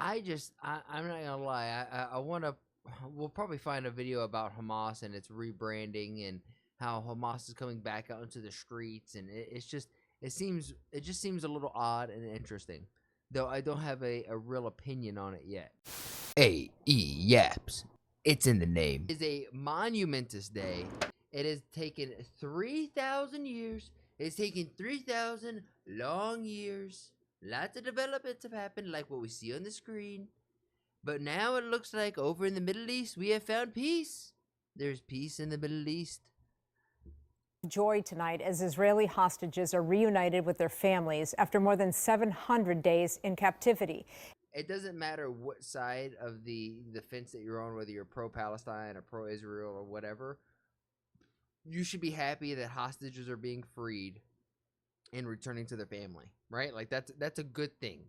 I'm not gonna lie. I want to. We'll probably find a video about Hamas and its rebranding and how Hamas is coming back out into the streets, and it just seems a little odd and interesting, though I don't have a real opinion on it yet. Yaps. It's in the name. It is a monumentous day. It has taken 3,000 years. It's taken 3,000 long years. Lots of developments have happened, like what we see on the screen. But now it looks like over in the Middle East, we have found peace. There's peace in the Middle East. Joy tonight as Israeli hostages are reunited with their families after more than 700 days in captivity. It doesn't matter what side of the fence that you're on, whether you're pro-Palestine or pro-Israel or whatever. You should be happy that hostages are being freed and returning to their family, right? Like that's a good thing.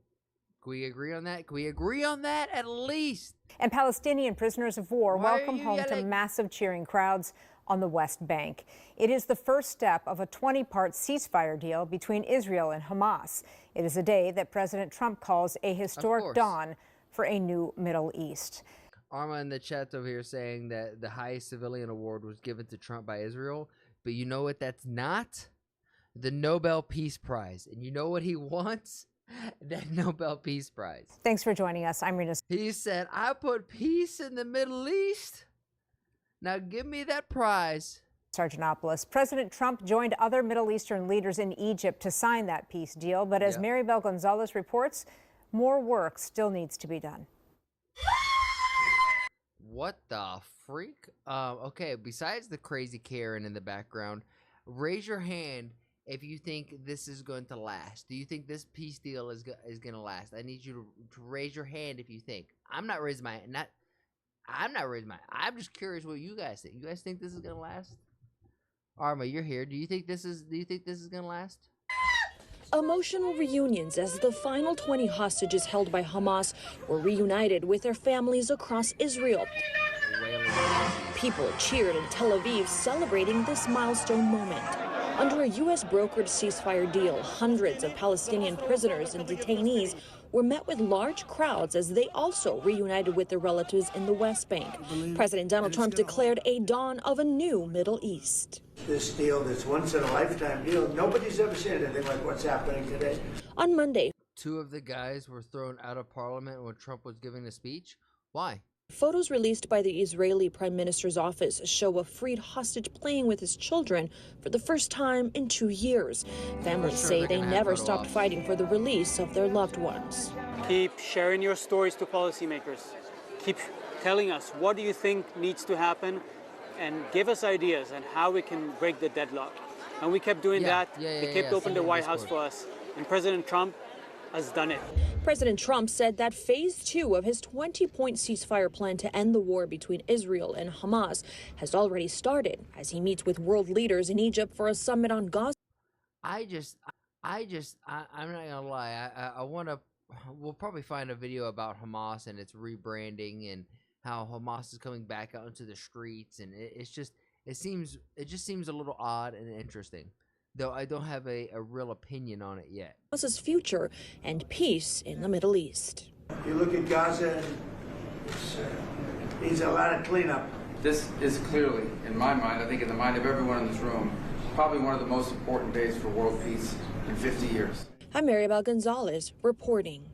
Can we agree on that? Can we agree on that at least? And Palestinian prisoners of war welcome home to yelling? massive cheering crowds on the West Bank. It is the first step of a 20-part ceasefire deal between Israel and Hamas. It is a day that President Trump calls a historic dawn for a new Middle East. Arma in the chat over here saying that the highest civilian award was given to Trump by Israel. But you know what that's not? The Nobel Peace Prize. And you know what he wants? That Nobel Peace Prize. Thanks for joining us. I'm Rena. He said, I put peace in the Middle East. Now give me that prize. Sargentopoulos. President Trump joined other Middle Eastern leaders in Egypt to sign that peace deal. But as Maribel Gonzalez reports, more work still needs to be done. What the freak? Okay, besides the crazy Karen in the background, raise your hand if you think this is going to last. Do you think this peace deal is going to last? I need you to raise your hand if you think. I'm not raising my hand. I'm just curious what you guys think. You guys think this is going to last? Arma, you're here. Do you think this is going to last? Emotional reunions as the final 20 hostages held by Hamas were reunited with their families across Israel. People cheered in Tel Aviv celebrating this milestone moment. Under a U.S.-brokered ceasefire deal, hundreds of Palestinian prisoners and detainees were met with large crowds as they also reunited with their relatives in the West Bank. President Donald Trump declared a dawn of a new Middle East. This deal, this once-in-a-lifetime deal, nobody's ever seen anything like what's happening today. On Monday, 2 of the guys were thrown out of parliament when Trump was giving a speech. Why? photos released by the Israeli Prime Minister's office show a freed hostage playing with his children for the first time in 2 years. Families say they never stopped fighting for the release of their loved ones. Keep sharing your stories to policymakers. Keep telling us what do you think needs to happen, and give us ideas on how we can break the deadlock. And we kept doing that. They kept open the White House for us. And President Trump has done it. President Trump said that phase 2 of his 20-point ceasefire plan to end the war between Israel and Hamas has already started as he meets with world leaders in Egypt for a summit on Gaza. I'm not gonna lie. We'll probably find a video about Hamas and its rebranding and how Hamas is coming back out into the streets, and it just seems a little odd and interesting, though I don't have a real opinion on it yet. Gaza's future and peace in the Middle East. If you look at Gaza, it needs a lot of cleanup. This is clearly, in my mind, I think in the mind of everyone in this room, probably one of the most important days for world peace in 50 years. I'm Maribel Gonzalez reporting.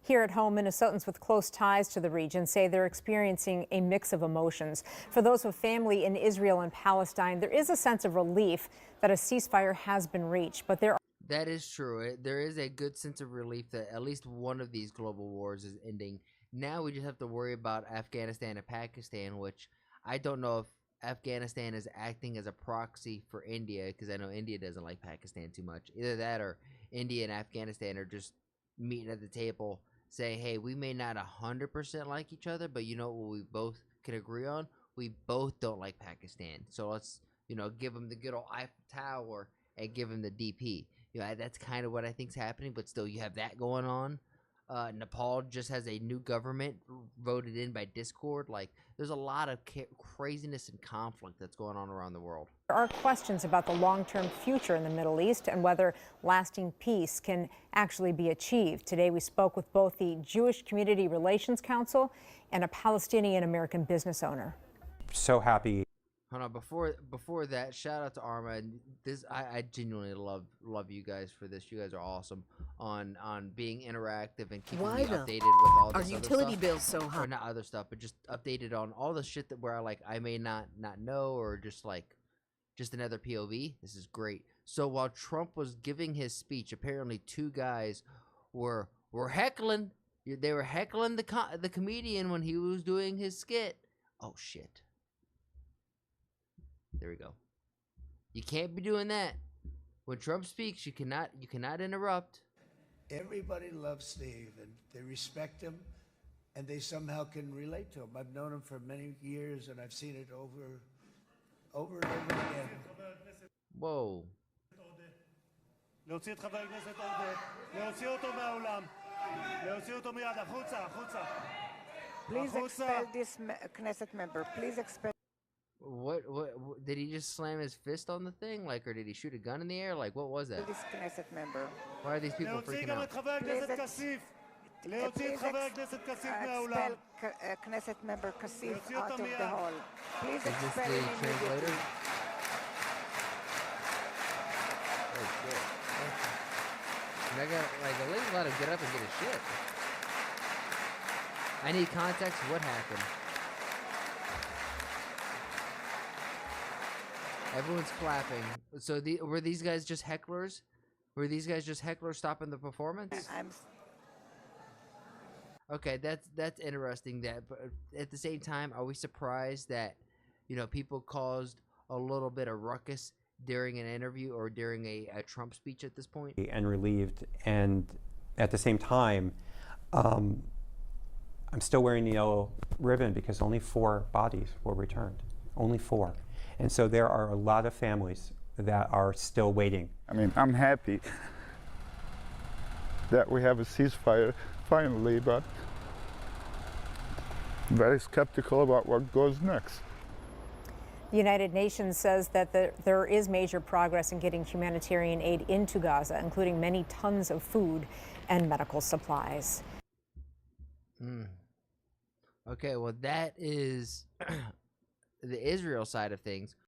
Here at home, Minnesotans with close ties to the region say they're experiencing a mix of emotions. For those with family in Israel and Palestine, there is a sense of relief that a ceasefire has been reached, but That is true. There is a good sense of relief that at least one of these global wars is ending. Now we just have to worry about Afghanistan and Pakistan, which I don't know if Afghanistan is acting as a proxy for India, because I know India doesn't like Pakistan too much. Either that or India and Afghanistan are just meeting at the table saying, hey, we may not 100% like each other, but you know what we both can agree on? We both don't like Pakistan. So let's, give them the good old Eiffel Tower and give them the DP. That's kind of what I think is happening, but still you have that going on. Nepal just has a new government voted in by Discord. Like, there's a lot of craziness and conflict that's going on around the world. There are questions about the long-term future in the Middle East and whether lasting peace can actually be achieved. Today, we spoke with both the Jewish Community Relations Council and a Palestinian-American business owner. So happy. Hold on, before that, shout out to Arma. And this, I genuinely love you guys for this. You guys are awesome on being interactive and keeping me updated with all this Our utility stuff. bills so high. Or not other stuff, but just updated on all the shit that where I may not know, or just another POV. This is great. So while Trump was giving his speech, apparently two guys were heckling. They were heckling the comedian when he was doing his skit. Oh shit. There we go. You can't be doing that. When Trump speaks, you cannot interrupt. Everybody loves Steve, and they respect him, and they somehow can relate to him. I've known him for many years, and I've seen it over and over again. Whoa. להוציא את חבר הכנסת עודה, להוציא אותו מהאולם, להוציא אותו מיד, החוצה. Please expel this Knesset member. Please expel. What did he just slam his fist on the thing, like, or did he shoot a gun in the air? Like, what was that? This Knesset member. Why are these people freaking out? Please expel Knesset member Kasif out of the hall. Please expel him immediately. Oh shit! I got at least let him get up and get his shit. I need context. What happened? Everyone's clapping. So were these guys just hecklers? Were these guys just hecklers stopping the performance? Okay, that's interesting. But at the same time, are we surprised that people caused a little bit of ruckus during an interview or during a Trump speech at this point? And relieved, and at the same time, I'm still wearing the yellow ribbon because only 4 bodies were returned. Only 4. And so there are a lot of families that are still waiting. I mean, I'm happy that we have a ceasefire finally, but very skeptical about what goes next. The United Nations says that there is major progress in getting humanitarian aid into Gaza, including many tons of food and medical supplies. Okay, well, that is the Israel side of things.